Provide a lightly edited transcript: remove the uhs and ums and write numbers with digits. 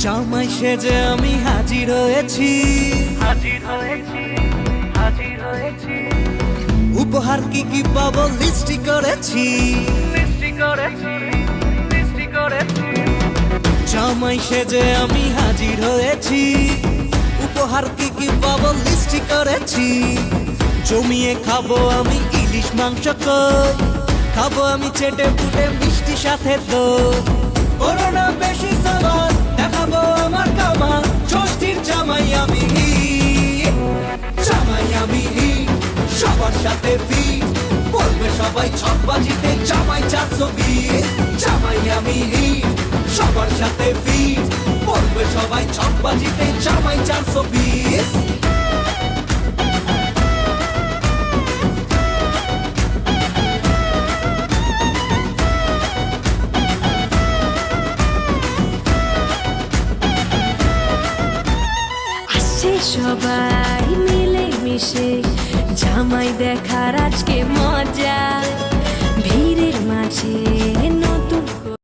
জামাই সেজে আমি হাজির হয়েছি, উপহার কি কি পাবো লিস্টি করেছি। জামাই সেজে আমি হাজির হয়েছি, উপহার কি কি পাবো লিস্টি করেছি। জমিয়ে খাবো আমি ইলিশ মাংস কই, খাবো আমি চেটে পুটে মিষ্টি সাথে দই। করোনা বেশি সাবার দেখাবো আমার কামাল, ষষ্ঠীর জামাই আমি জামাই আমি সবার সাথে ফিট, বলবে সবাই ছকবাজিতে জামাই 420। জামাই আমি সবার সাথে ফিট, বলবে সবাই ছকবাজিতে জামাই 420। সবাই মিলে মিশে জামাই দেখার আজকে মজা।